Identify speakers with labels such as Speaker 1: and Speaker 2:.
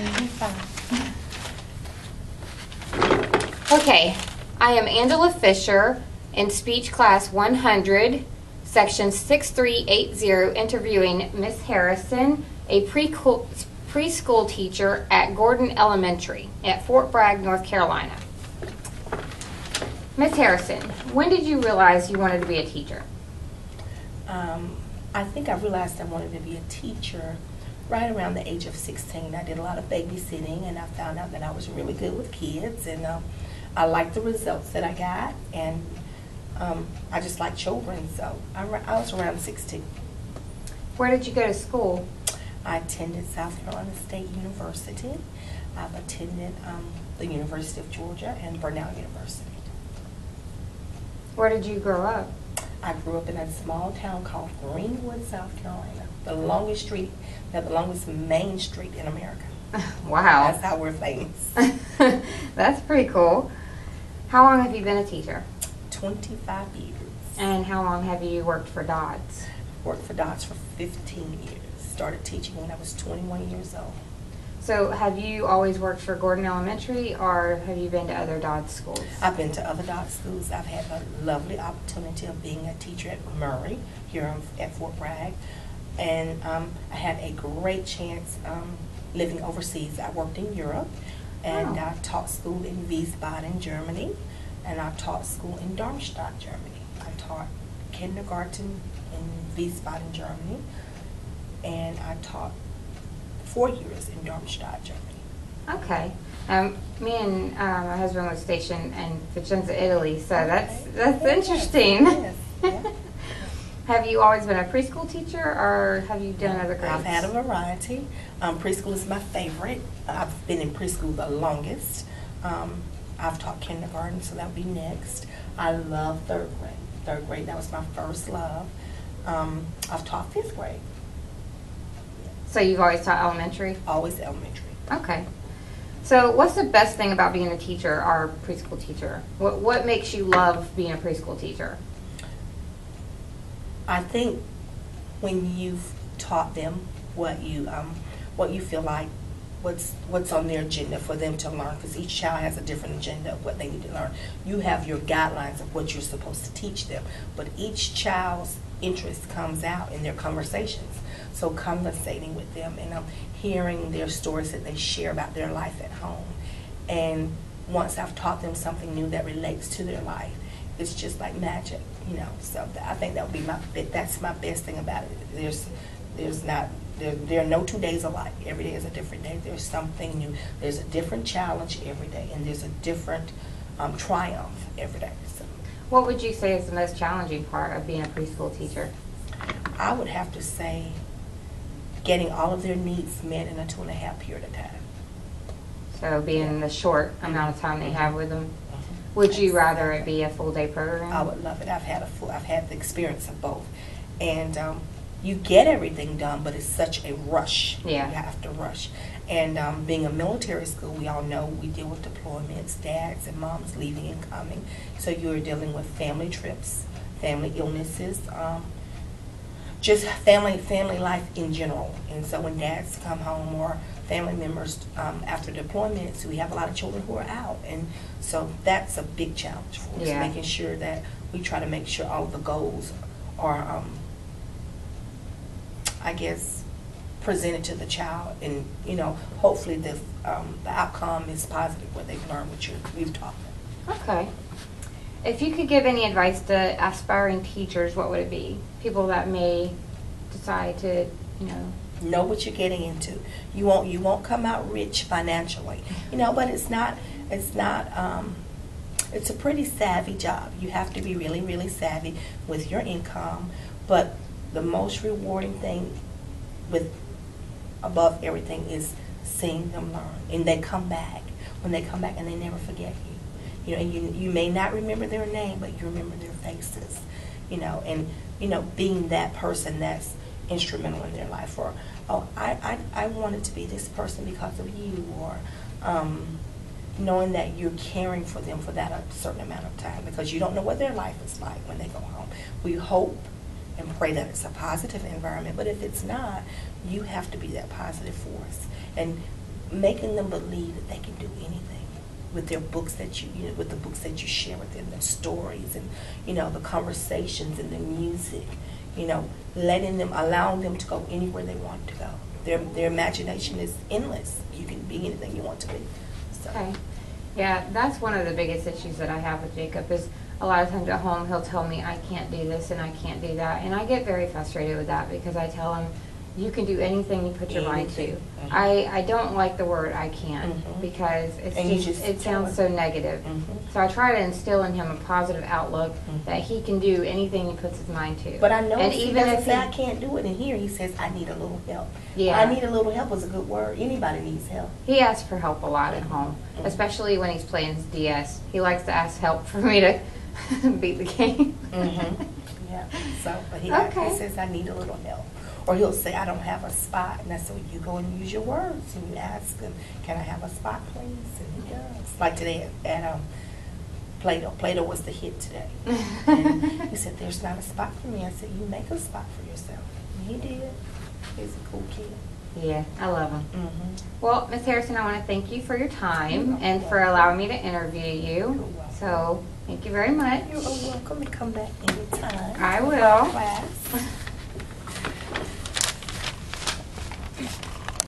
Speaker 1: Fine.
Speaker 2: Okay, I am Angela Fisher in speech class 100, section 6380, interviewing Miss Harrison, a preschool teacher at Gordon Elementary at Fort Bragg, North Carolina. Miss Harrison, when did you realize you wanted to be a teacher?
Speaker 1: I think I realized I wanted to be a teacher right around the age of 16. I did a lot of babysitting, and I found out that I was really good with kids, and I liked the results that I got, and I just like children, so I was around 16.
Speaker 2: Where did you go to school?
Speaker 1: I attended South Carolina State University. I've attended the University of Georgia and Burnell University.
Speaker 2: Where did you grow up?
Speaker 1: I grew up in a small town called Greenwood, South Carolina. The longest street, the longest main street in America.
Speaker 2: Wow.
Speaker 1: That's how we're famous.
Speaker 2: That's pretty cool. How long have you been a teacher?
Speaker 1: 25 years.
Speaker 2: And how long have you worked for Dodds?
Speaker 1: Worked for Dodds for 15 years. Started teaching when I was 21 years old.
Speaker 2: So have you always worked for Gordon Elementary, or have you been to other Dodds schools?
Speaker 1: I've been to other Dodds schools. I've had a lovely opportunity of being a teacher at Murray here at Fort Bragg. And I had a great chance living overseas. I worked in Europe, and I taught school in Wiesbaden, Germany, and I taught school in Darmstadt, Germany. I taught kindergarten in Wiesbaden, Germany, and I taught 4 years in Darmstadt, Germany.
Speaker 2: Okay. Me and my husband was stationed in Vicenza, Italy, so that's interesting.
Speaker 1: Yes. Yeah.
Speaker 2: Have you always been a preschool teacher, or have you done other grades?
Speaker 1: I've had a variety. Preschool is my favorite. I've been in preschool the longest. I've taught kindergarten, so that would be next. I love third grade. Third grade, that was my first love. I've taught fifth grade.
Speaker 2: So you've always taught elementary?
Speaker 1: Always elementary.
Speaker 2: Okay. So what's the best thing about being a teacher or preschool teacher? What makes you love being a preschool teacher?
Speaker 1: I think when you've taught them what you feel like, what's on their agenda for them to learn, because each child has a different agenda of what they need to learn. You have your guidelines of what you're supposed to teach them, but each child's interest comes out in their conversations. So conversating with them and hearing their stories that they share about their life at home. And once I've taught them something new that relates to their life, it's just like magic, you know. So I think that would be that's my best thing about it. There are no 2 days alike. Every day is a different day. There's something new. There's a different challenge every day, and there's a different triumph every day. So,
Speaker 2: what would you say is the most challenging part of being a preschool teacher?
Speaker 1: I would have to say getting all of their needs met in a 2.5 period of time.
Speaker 2: So being the short amount of time they have with them. Would you rather it be a full day program?
Speaker 1: I would love it. I've had the experience of both, and you get everything done, but it's such a rush.
Speaker 2: Yeah.
Speaker 1: You have to rush. And being a military school, we all know we deal with deployments, dads and moms leaving and coming. So you're dealing with family trips, family illnesses, just family life in general. And so when dads come home or family members after deployments, we have a lot of children who are out. And so that's a big challenge for us, making sure that we try to make sure all of the goals are, I guess, presented to the child, and hopefully the outcome is positive, where they've learned what we've taught them.
Speaker 2: Okay. If you could give any advice to aspiring teachers, what would it be? People that may decide to,
Speaker 1: know what you're getting into. You won't come out rich financially, but it's a pretty savvy job. You have to be really, really savvy with your income, but the most rewarding thing above everything is seeing them learn, and they come back. When they come back, and they never forget you. And you may not remember their name, but you remember their faces. And being that person that's instrumental in their life, or I wanted to be this person because of you, or knowing that you're caring for them for that a certain amount of time, because you don't know what their life is like when they go home. We hope and pray that it's a positive environment, but if it's not, you have to be that positive force. And making them believe that they can do anything with their books that with the books that you share with them, the stories and, the conversations and the music, allowing them to go anywhere they want to go. Their imagination is endless. You can be anything you want to be. So.
Speaker 2: Okay. Yeah, that's one of the biggest issues that I have with Jacob is a lot of times at home he'll tell me I can't do this and I can't do that. And I get very frustrated with that because I tell him, you can do anything you put your mind to.
Speaker 1: Mm-hmm.
Speaker 2: I don't like the word I can't because it sounds so negative. So I try to instill in him a positive outlook that he can do anything he puts his mind to.
Speaker 1: But I know
Speaker 2: and
Speaker 1: he doesn't say I can't do it, and here he says I need a little help.
Speaker 2: Yeah.
Speaker 1: I need a little help is a good word. Anybody needs help.
Speaker 2: He asks for help a lot at home, especially when he's playing his DS. He likes to ask help for me to beat the game.
Speaker 1: Yeah. So, but he says I need a little help. Or he'll say, I don't have a spot. And that's when you go and use your words. And you ask him, can I have a spot, please? And he does. Like today at Play-Doh. Play-Doh was the hit today. And he said, there's not a spot for me. I said, you make a spot for yourself. And he did. He's a cool kid.
Speaker 2: Yeah, I love him. Well, Ms. Harrison, I want to thank you for your time and for allowing me to interview you. So, thank you very much.
Speaker 1: You're welcome to come back anytime.
Speaker 2: I will.
Speaker 1: Class.